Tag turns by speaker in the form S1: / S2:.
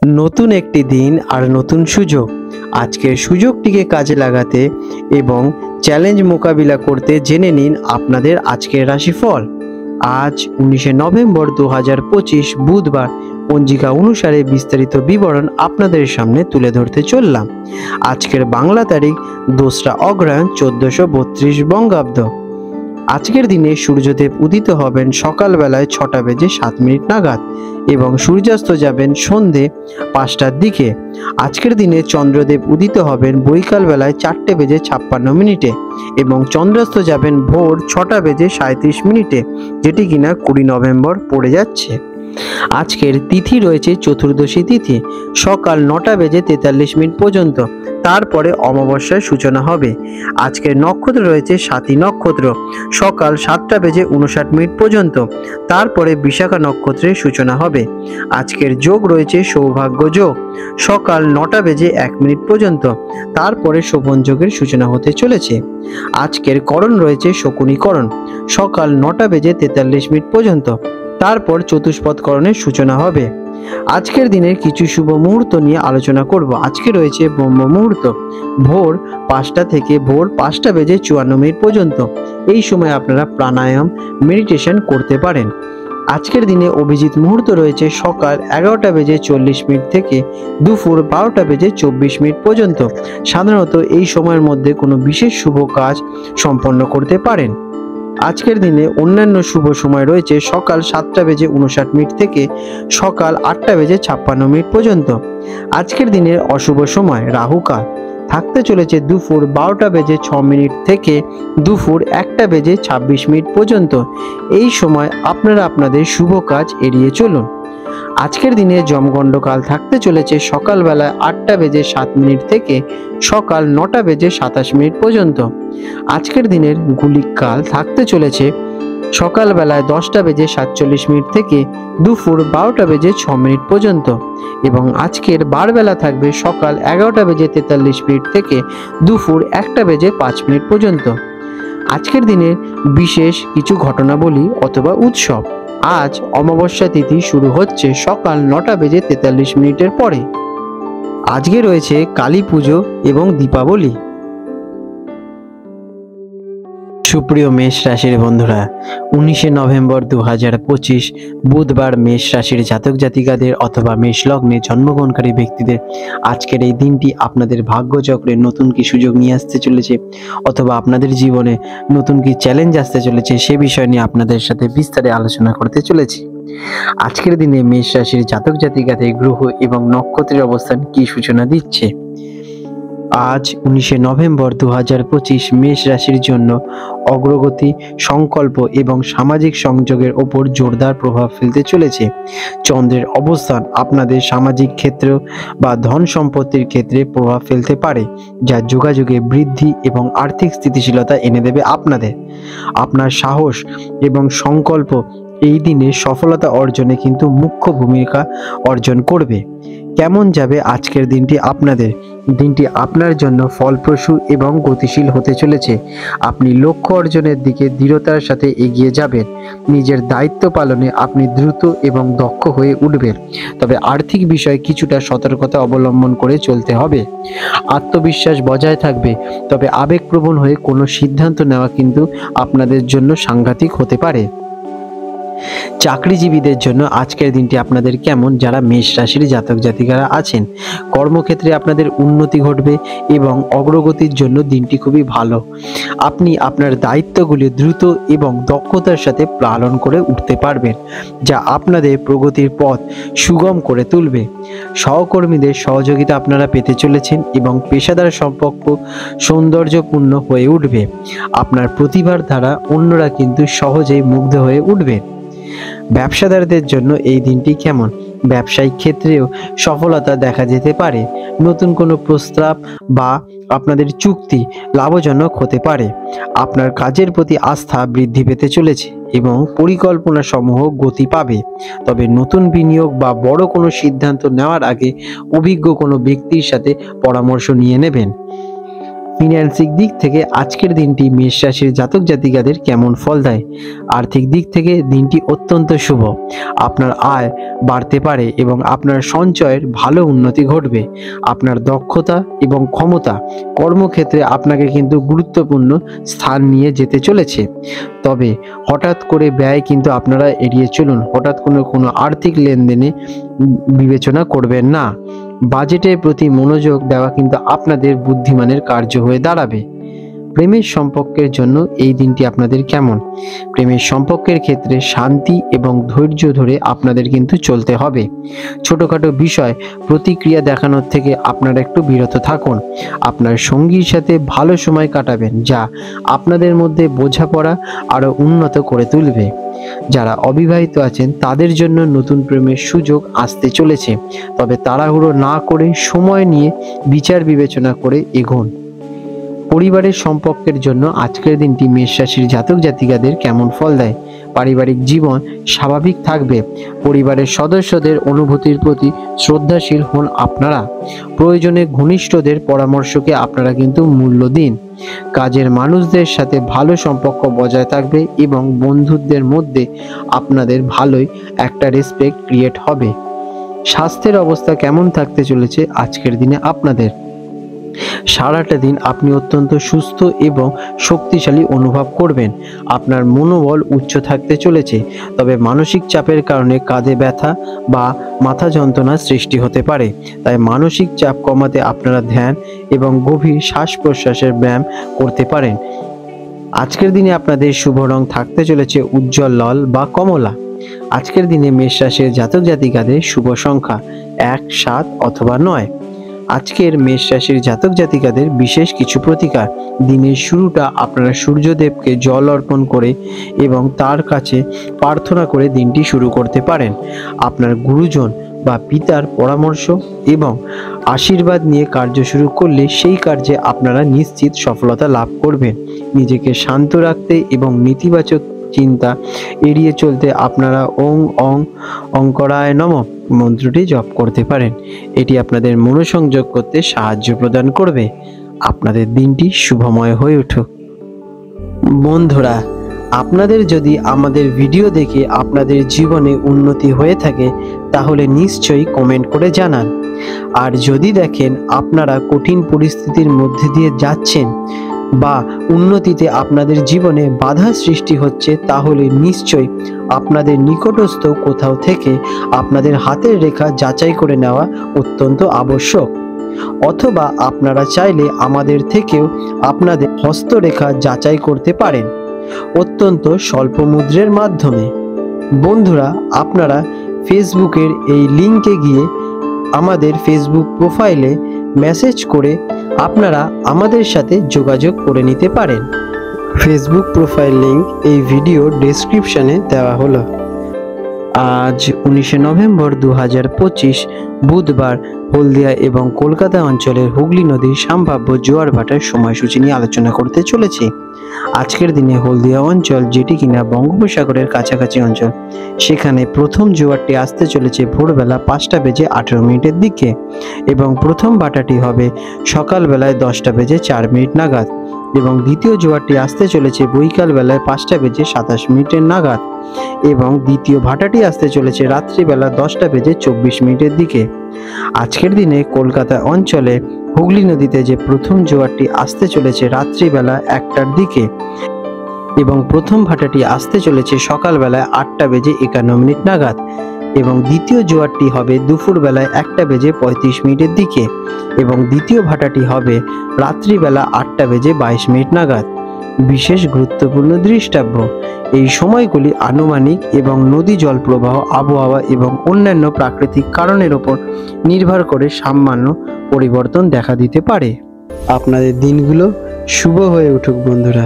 S1: নতুন একটি দিন আর নতুন সুযোগ। আজকের সুযোগটিকে কাজে লাগাতে এবং চ্যালেঞ্জ মোকাবিলা করতে জেনে নিন আপনাদের আজকের রাশিফল। আজ 19 নভেম্বর 2025 বুধবার পঞ্জিকা অনুসারে বিস্তারিত বিবরণ আপনাদের সামনে তুলে ধরতে চললাম। আজকের বাংলা তারিখ 2রা অগ্রহায়ণ 1432 বঙ্গাব্দ। আজকের দিনে সূর্যদেব উদিত হবেন সকালবেলায় 6টা বেজে 7 মিনিট নাগাদ এবং সূর্যাস্ত যাবেন সন্ধে 5টার দিকে। আজকের দিনে চন্দ্রদেব উদিত হবেন বৈকাল বেলায় 4টে বেজে 56 মিনিটে এবং চন্দ্রাস্ত যাবেন ভোর 6টা বেজে 37 মিনিটে, যেটি কিনা 20 নভেম্বর পড়ে যাচ্ছে। আজকের তিথি রয়েছে চতুর্দশী তিথি, সকাল 9টা বেজে 43 মিনিট পর্যন্ত, তারপরে অমাবস্যার সূচনা হবে। আজকের নক্ষত্র রয়েছে স্বাতী নক্ষত্র, সকাল 7টা বেজে 59 মিনিট পর্যন্ত, তারপরে বিশাখা নক্ষত্রের সূচনা হবে। আজকের যোগ রয়েছে সৌভাগ্য যোগ, সকাল 9টা বেজে 1 মিনিট পর্যন্ত, তারপরে শোভন যোগের সূচনা হতে চলেছে। আজকের করণ রয়েছে শকুনীকরণ, সকাল 9টা বেজে 43 মিনিট পর্যন্ত, তারপর চতুষ্পদ করণের সূচনা হবে। আজকের দিনের কিছু শুভ মুহূর্ত নিয়ে আলোচনা করব। আজকে রয়েছে ব্রহ্ম মুহূর্ত, ভোর 5টা থেকে ভোর 5টা বেজে 54 মিনিট পর্যন্ত। এই সময় আপনারা প্রাণায়াম মেডিটেশন করতে পারেন। আজকের দিনে অভিজিৎ মুহূর্ত রয়েছে সকাল 11টা বেজে 40 মিনিট থেকে দুপুর 12টা বেজে 24 মিনিট পর্যন্ত। সাধারণত এই সময়ের মধ্যে কোনো বিশেষ শুভ কাজ সম্পন্ন করতে পারেন। আজকের দিনে অন্যান্য শুভ সময় রয়েছে সকাল 7টা বেজে 59 মিনিট থেকে সকাল 8টা বেজে 56 মিনিট পর্যন্ত। আজকের দিনের অশুভ সময় রাহুকাল থাকতে চলেছে দুপুর 12টা বেজে 6 মিনিট থেকে দুপুর 1টা বেজে 26 মিনিট পর্যন্ত। এই সময় আপনারা আপনাদের শুভ কাজ এড়িয়ে চলুন। আজকের দিনে যমগণ্ডকাল থাকতে চলেছে সকালবেলা 8টা বেজে 7 মিনিট থেকে সকাল 9টা বেজে 27 মিনিট পর্যন্ত। আজকের দিনের গুলিক কাল থাকতে চলেছে সকালবেলায় 10টা বেজে 47 মিনিট থেকে দুপুর 12টা বেজে 6 মিনিট পর্যন্ত এবং আজকের বারবেলা থাকবে সকাল 11টা বেজে 43 মিনিট থেকে দুপুর 1টা বেজে 5 মিনিট পর্যন্ত। আজকের দিনের বিশেষ কিছু ঘটনাবলী অথবা উৎসব। আজ অমাবস্যা তিথি শুরু হচ্ছে সকাল 9টা বেজে 43 মিনিটের পরে। আজকে রয়েছে কালী পুজো এবং দীপাবলি। সুপ্রিয় মেষ রাশির বন্ধুরা, 19 নভেম্বর 2025 বুধবার মেষ রাশির জাতক জাতিকাদের অথবা মেষ লগ্নে জন্মগ্রহণকারী ব্যক্তিদের আজকের এই দিনটি আপনাদের ভাগ্যচক্রে নতুন কি সুযোগ নিয়ে আসতে চলেছে অথবা আপনাদের জীবনে নতুন কি চ্যালেঞ্জ আসতে চলেছে সে বিষয় নিয়ে আপনাদের সাথে বিস্তারে আলোচনা করতে চলেছি। আজকের দিনে মেষ রাশির জাতক জাতিকাদের গ্রহ এবং নক্ষত্রের অবস্থান কি সূচনা দিচ্ছে। আজ 19 নভেম্বর 2025 মেষ রাশির জন্য অগ্রগতি, সংকল্প এবং সামাজিক সংযোগের ওপর জোরদার প্রভাব ফেলতে চলেছে। চন্দ্রের অবস্থান আপনাদের সামাজিক ক্ষেত্র বা ধন সম্পত্তির ক্ষেত্রে প্রভাব ফেলতে পারে, যা যোগাযোগে বৃদ্ধি এবং আর্থিক স্থিতিশীলতা এনে দেবে আপনাদের। আপনার সাহস এবং সংকল্প এই দিনে সফলতা অর্জনে কিন্তু মুখ্য ভূমিকা অর্জন করবে। কেমন যাবে আজকের দিনটি আপনাদের? দিনটি আপনার জন্য ফলপ্রসূ এবং গতিশীল হতে চলেছে। আপনি লক্ষ্য অর্জনের দিকে দৃঢ়তার সাথে এগিয়ে যাবেন। নিজের দায়িত্ব পালনে আপনি দ্রুত এবং দক্ষ হয়ে উঠবেন, তবে আর্থিক বিষয়ে কিছুটা সতর্কতা অবলম্বন করে চলতে হবে। আত্মবিশ্বাস বজায় থাকবে, তবে আবেগপ্রবণ হয়ে কোনো সিদ্ধান্ত নেওয়া কিন্তু আপনাদের জন্য সাংঘাতিক হতে পারে। চাকরিজীবীদের জন্য আজকের দিনটি আপনাদের কেমন? যারা মেষ রাশির জাতক জাতিকারা আছেন, কর্মক্ষেত্রে আপনাদের উন্নতি ঘটবে এবং অগ্রগতির জন্য দিনটি খুবই ভালো। আপনি আপনার দায়িত্বগুলি দ্রুত এবং দক্ষতার সাথে পালন করে উঠতে পারবেন, যা আপনাদের প্রগতির পথ সুগম করে তুলবে। সহকর্মীদের সহযোগিতা আপনারা পেতে চলেছেন এবং পেশাদার সম্পর্ক সৌন্দর্যপূর্ণ হয়ে উঠবে। আপনার প্রতিভার দ্বারা অন্যরা কিন্তু সহজেই মুগ্ধ হয়ে উঠবে। ব্যবসাদারদের জন্য এই দিনটি কেমন? ব্যবসায়িক ক্ষেত্রেও সফলতা দেখা যেতে পারে। নতুন কোনো প্রস্তাব বা আপনাদের চুক্তি লাভজনক হতে পারে। আপনার কাজের প্রতি আস্থা বৃদ্ধি পেতে চলেছে এবং পরিকল্পনা সমূহ গতি পাবে। তবে নতুন বিনিয়োগ বা বড় কোনো সিদ্ধান্ত নেওয়ার আগে অভিজ্ঞ কোনো ব্যক্তির সাথে পরামর্শ নিয়ে নেবেন। ফিন্যান্সিক দিক থেকে আজকের দিনটি মেষ রাশির জাতক জাতিকাদের কেমন ফল দেয়? আর্থিক দিক থেকে দিনটি অত্যন্ত শুভ। আপনার আয় বাড়তে পারে এবং আপনার সঞ্চয়ের ভালো উন্নতি ঘটবে। আপনার দক্ষতা এবং ক্ষমতা কর্মক্ষেত্রে আপনাকে কিন্তু গুরুত্বপূর্ণ স্থান নিয়ে যেতে চলেছে। তবে হঠাৎ করে ব্যয় কিন্তু আপনারা এড়িয়ে চলুন। হঠাৎ কোনো আর্থিক লেনদেনে বিবেচনা করবেন না। বাজেটের প্রতি মনোযোগ দেওয়া কিন্তু আপনাদের বুদ্ধিমানের কার্য হয়ে দাঁড়াবে। প্রেমের সম্পর্কের জন্য এই দিনটি আপনাদের কেমন? প্রেমের সম্পর্কের ক্ষেত্রে শান্তি এবং ধৈর্য ধরে আপনাদের কিন্তু চলতে হবে। ছোটখাটো বিষয় প্রতিক্রিয়া দেখানোর থেকে আপনারা একটু বিরত থাকুন। আপনার সঙ্গীর সাথে ভালো সময় কাটাবেন, যা আপনাদের মধ্যে বোঝাপড়া আরও উন্নত করে তুলবে। যারা অবিবাহিত আছেন তাদের জন্য নতুন প্রেমের সুযোগ আসতে চলেছে, তবে তাড়াহুড়ো না করে সময় নিয়ে বিচার বিবেচনা করে এগোন। পরিবারের সম্পর্কের জন্য আজকের দিনটি মেষ রাশির জাতক জাতিকাদের কেমন ফল দেয়? পারিবারিক জীবন স্বাভাবিক থাকবে। পরিবারের সদস্যদের অনুভূতির প্রতি শ্রদ্ধাশীল হন আপনারা। প্রয়োজনে ঘনিষ্ঠদের পরামর্শকে আপনারা কিন্তু মূল্য দিন। কাজের মানুষদের সাথে ভালো সম্পর্ক বজায় থাকবে এবং বন্ধুদের মধ্যে আপনাদের ভালোই একটা রেসপেক্ট ক্রিয়েট হবে। স্বাস্থ্যের অবস্থা কেমন থাকতে চলেছে আজকের দিনে আপনাদের? সারাটা দিন আপনি অত্যন্ত সুস্থ এবং শক্তিশালী অনুভব করবেন। আপনার মনোবল উচ্চ থাকতে চলেছে, তবে মানসিক চাপের কারণে কাঁধে ব্যথা বা মাথা যন্ত্রণার সৃষ্টি হতে পারে। তাই মানসিক চাপ কমাতে আপনারা ধ্যান এবং গভীর শ্বাস প্রশ্বাসের ব্যায়াম করতে পারেন। আজকের দিনে আপনাদের শুভ রং থাকতে চলেছে উজ্জ্বল লাল বা কমলা। আজকের দিনে মেষ রাশির জাতক জাতিকাদের শুভ সংখ্যা 1, 7 অথবা 9। আজকের মেষ রাশির জাতক জাতিকাদের বিশেষ কিছু প্রতিকার। দিনের শুরুটা আপনারা সূর্যদেবকে জল অর্পণ করে এবং তার কাছে প্রার্থনা করে দিনটি শুরু করতে পারেন। আপনার গুরুজন বা পিতার পরামর্শ এবং আশীর্বাদ নিয়ে কার্য শুরু করলে সেই কার্যে আপনারা নিশ্চিত সফলতা লাভ করবেন। নিজেকে শান্ত রাখতে এবং নেতিবাচক চিন্তা এড়িয়ে চলতে আপনারা ওং অং অঙ্করায় নমঃ মন্ত্রটি জপ করতে পারেন। এটি আপনাদের মনোসংযোগ করতে সাহায্য প্রদান করবে। আপনাদের দিনটি শুভময় হয়ে উঠুক। বন্ধুরা, আপনাদের যদি আমাদের ভিডিও দেখে আপনাদের জীবনে উন্নতি হয়ে থাকে তাহলে নিশ্চয়ই কমেন্ট করে জানান। আর যদি দেখেন আপনারা কঠিন পরিস্থিতির মধ্যে দিয়ে যাচ্ছেন বা উন্নতিতে আপনাদের জীবনে বাধা সৃষ্টি হচ্ছে, তাহলে নিশ্চয়ই আপনাদের নিকটস্থ কোথাও থেকে আপনাদের হাতের রেখা যাচাই করে নেওয়া অত্যন্ত আবশ্যক। অথবা আপনারা চাইলে আমাদের থেকেও আপনাদের হস্তরেখা যাচাই করতে পারেন অত্যন্ত স্বল্প মূল্যের মাধ্যমে। বন্ধুরা, আপনারা ফেসবুকের এই লিঙ্কে গিয়ে আমাদের ফেসবুক প্রোফাইলে মেসেজ করে আপনারা আমাদের সাথে যোগাযোগ করে নিতে পারেন। ফেসবুক প্রোফাইল লিঙ্ক এই ভিডিও ডেসক্রিপশনে দেওয়া হলো। আজ 19 নভেম্বর 2025 বুধবার হলদিয়া এবং কলকাতা অঞ্চলের হুগলি নদীর সম্ভাব্য জোয়ার ভাটার সময়সূচি নিয়ে আলোচনা করতে চলেছি। আজকের দিনে হলদিয়া অঞ্চল, যেটি কিনা বঙ্গোপসাগরের কাছাকাছি অঞ্চল, সেখানে প্রথম জোয়ারটি আসতে চলেছে ভোরবেলা 5:18 দিকে এবং প্রথম ভাটাটি হবে সকালবেলায় 10:04 নাগাদ এবং দ্বিতীয় জোয়ারটি আসতে চলেছে বৈকাল বেলায় 5:27 নাগাদ এবং দ্বিতীয় ভাটাটি আসতে চলেছে রাত্রিবেলা 10:24 দিকে। আজকের দিনে কলকাতা অঞ্চলে হুগলি নদীতে যে প্রথম জোয়ারটি আসতে চলেছে রাত্রিবেলা 1টার দিকে এবং প্রথম ভাটাটি আসতে চলেছে সকালবেলায় 8:51 নাগাদ এবং দ্বিতীয় জোয়ারটি হবে দুপুরবেলায় 1:35 দিকে এবং দ্বিতীয় ভাটাটি হবে রাত্রিবেলা 8:22 নাগাদ। বিশেষ গুরুত্বপূর্ণ দৃষ্টাব্য, এই সময়গুলি আনুমানিক এবং নদী জল প্রবাহ, আবহাওয়া এবং অন্যান্য প্রাকৃতিক কারণের উপর নির্ভর করে সামান্য পরিবর্তন দেখা দিতে পারে। আপনাদের দিনগুলো শুভ হয়ে উঠুক বন্ধুরা।